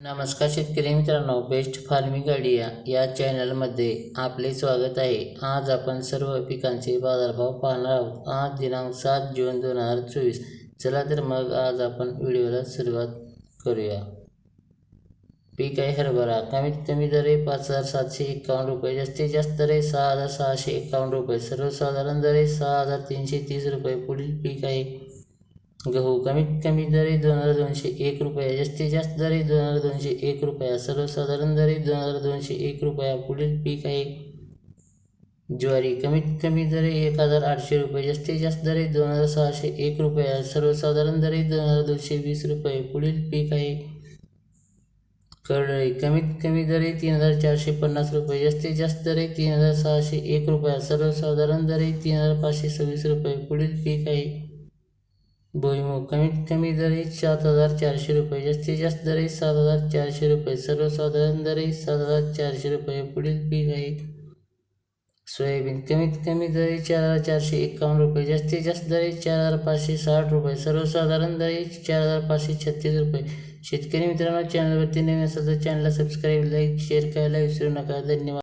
नमस्कार शेतकरी मित्रांनो, बेस्ट फार्मिंग आयडिया या चॅनलमध्ये आपले स्वागत आहे। आज आपण सर्व पिकांचे बाजारभाव पाहणार आहोत। आज दिनांक 7 जून 2024। चला तर मग आज आपण व्हिडिओला सुरुवात करूया। पीक आहे हरभरा। कमीत कमी दर आहे 5751 रुपये, जास्तीत जास्त दर आहे 6651 रुपये, सर्वसाधारण दर आहे 6330 रुपये। पुढील पीक आहे गहू। कमीत कमी दर आहे 2201 रुपये, जास्तीत जास्त दर आहे 2201 रुपया, सर्वसाधारण दर आहे 2201 रुपया। पुढील पीक आहे ज्वारी। कमीत कमी दर आहे 1800 रुपये, जास्तीत जास्त दर आहे 2601 रुपया, सर्वसाधारण दर आहे 2220 रुपये। पुढील पीक आहे करडई। कमीत कमी दर आहे 3450 रुपये, जास्तीत जास्त दर आहे 3601 रुपया, सर्वसाधारण दर आहे 3526 रुपये। पुढील पीक आहे भुईमूग। कमीत कमी दर आहे 7400 रुपये, जास्तीत जास्त दर आहे 7400 रुपये, सर्वसाधारण दर आहे 7400 रुपये। पुढील पीक आहे सोयाबीन। कमीत कमी दर आहे 4451 रुपये, जास्तीत जास्त दर आहे 4560 रुपये, सर्वसाधारण दर आहे 4536 रुपये। शेतकरी मित्रांनो, चॅनलवरती नवीन असेल तर चॅनलला सबस्क्राईब, लाईक, शेअर करायला विसरू नका। धन्यवाद।